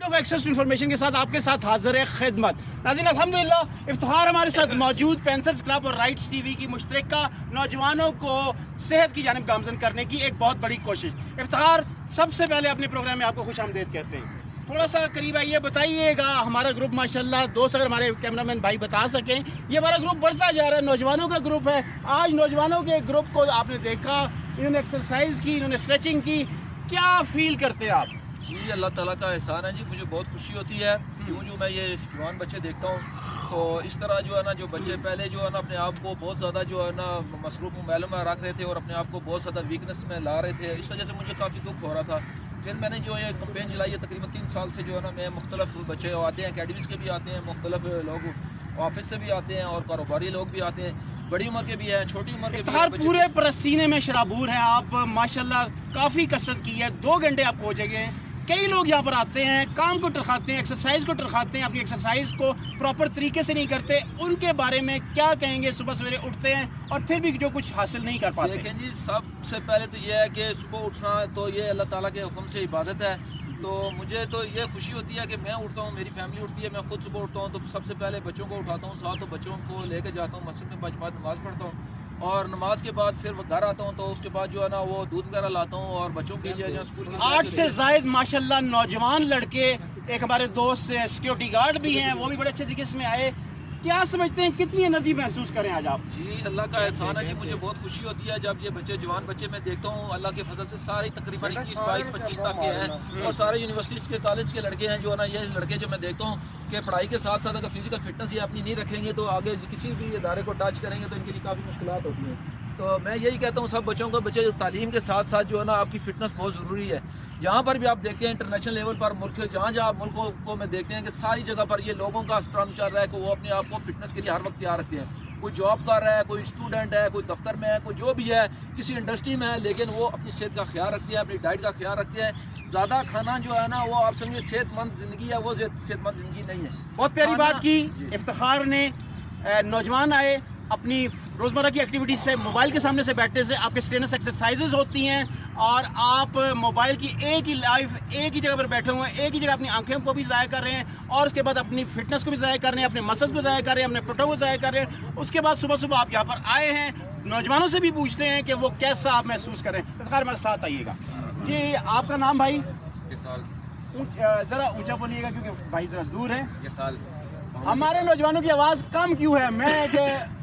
Of access to information के साथ आपके साथ हाजिर है खिदमत। नाज़रीन अल्हम्दुलिल्लाह इफ्तिखार हमारे साथ मौजूद पैंथर्स क्लब और राइट्स टीवी की मुश्तरका नौजवानों को सेहत की जानिब गामजन करने की एक बहुत बड़ी कोशिश। इफ्तिखार, सबसे पहले अपने प्रोग्राम में आपको खुश आमदीद कहते हैं। थोड़ा सा करीब आइए, बताइएगा हमारा ग्रुप माशाल्लाह दोस्त, अगर हमारे कैमरामैन भाई बता सकें, ये हमारा ग्रुप बढ़ता जा रहा है, नौजवानों का ग्रुप है। आज नौजवानों के ग्रुप को आपने देखा, इन्होंने एक्सरसाइज की, इन्होंने स्ट्रेचिंग की, क्या फील करते हैं आप? जी अल्लाह ताला का एहसान है जी, मुझे बहुत खुशी होती है जो मैं ये जवान बच्चे देखता हूँ। तो इस तरह जो है ना, जो बच्चे पहले जो है ना अपने आप को बहुत ज़्यादा जो है ना मसरूफ़ मोबाइलों में रख रहे थे और अपने आप को बहुत ज़्यादा वीकनेस में ला रहे थे, इस वजह से मुझे काफ़ी दुख हो रहा था। फिर मैंने जो ये कंपेन चलाई है, तकरीबन 3 साल से जो है ना, मैं मुख्तलिफ बच्चे आते हैं, अकेडमीज़ के भी आते हैं, मुख्तलिफ लोग ऑफिस से भी आते हैं और कारोबारी लोग भी आते हैं, बड़ी उम्र के भी हैं, छोटी उम्र के भी हैं। पूरे पसीने में शराबूर हैं आप, माशाल्लाह काफ़ी कसरत की है, 2 घंटे आप पहुँचेंगे। कई लोग यहाँ पर आते हैं, काम को टरखाते हैं, एक्सरसाइज को टरखाते हैं, अपनी एक्सरसाइज को प्रॉपर तरीके से नहीं करते, उनके बारे में क्या कहेंगे? सुबह सवेरे उठते हैं और फिर भी जो कुछ हासिल नहीं कर पाते। देखें जी, सबसे पहले तो ये है कि सुबह उठना तो ये अल्लाह ताला के हुक्म से इबादत है। तो मुझे तो ये खुशी होती है कि मैं उठता हूँ, मेरी फैमिली उठती है, मैं खुद सुबह उठता हूँ तो सबसे पहले बच्चों को उठाता हूँ, साथ तो बच्चों को लेके जाता हूँ मस्जिद में, 5 नमाज़ पढ़ता हूँ और नमाज के बाद फिर वो घर आता हूँ। तो उसके बाद जो है ना वो दूध वगैरह लाता हूँ और बच्चों के लिए स्कूल 8 से ज़ायद माशाल्लाह नौजवान लड़के, एक हमारे दोस्त सिक्योरिटी गार्ड भी हैं, वो भी बड़े अच्छे तरीके से आए। क्या समझते हैं, कितनी एनर्जी महसूस करें आज आप? जी अल्लाह का एहसान है जी, मुझे बहुत खुशी होती है जब ये बच्चे, जवान बच्चे मैं देखता हूँ। अल्लाह के फजल से सारे तकरीबन 21, 22, 25 तक के हैं और सारे यूनिवर्सिटीज़ के, कॉलेज के लड़के हैं जो है ना। ये लड़के जो मैं देखता हूँ कि पढ़ाई के साथ साथ अगर फिजिकल फिटनेस ये अपनी नहीं रखेंगे तो आगे किसी भी इदारे को टच करेंगे तो इनके लिए काफ़ी मुश्किलात होती हैं। तो मैं यही कहता हूँ सब बच्चों को, बच्चे तालीम के साथ साथ जो है ना आपकी फ़िटनेस बहुत ज़रूरी है। जहाँ पर भी आप देखते हैं इंटरनेशनल लेवल पर मुल्क, जहाँ मुल्कों को मैं देखते हैं कि सारी जगह पर ये लोगों का स्ट्रम चल रहा है कि वो अपने आप को फ़िटनेस के लिए हर वक्त तैयार रखते हैं। कोई जॉब कर रहा है, कोई स्टूडेंट है, कोई दफ्तर में है, कोई जो भी है, किसी इंडस्ट्री में है, लेकिन वो अपनी सेहत का ख्याल रखते हैं, अपनी डाइट का ख्याल रखते हैं। ज़्यादा खाना जो है ना वो आप समझिए सेहतमंद ज़िंदगी है, वो सेहतमंद ज़िंदगी नहीं है। बहुत प्यारी बात की इफ्तिखार ने। नौजवान आए, अपनी रोज़मर्रा की एक्टिविटीज़ से, मोबाइल के सामने से बैठने से आपके स्ट्रेनस एक्सरसाइजेज होती हैं और आप मोबाइल की एक ही लाइफ, एक ही जगह पर बैठे हुए हैं, एक ही जगह अपनी आंखों को भी ज़ाया कर रहे हैं और उसके बाद अपनी फिटनेस को भी ज़ाया कर रहे हैं, अपने मसल्स को ज़ाया कर रहे हैं, अपने प्रोटीन को ज़ाया कर रहे हैं। उसके बाद सुबह सुबह आप यहाँ पर आए हैं, नौजवानों से भी पूछते हैं कि वो कैसा आप महसूस करें। इफ्तिखार हमारे साथ आइएगा जी। आपका नाम भाई? ज़रा ऊँचा बोलिएगा क्योंकि भाई ज़रा दूर है। ये साल हमारे नौजवानों की आवाज़ कम क्यों है? मैं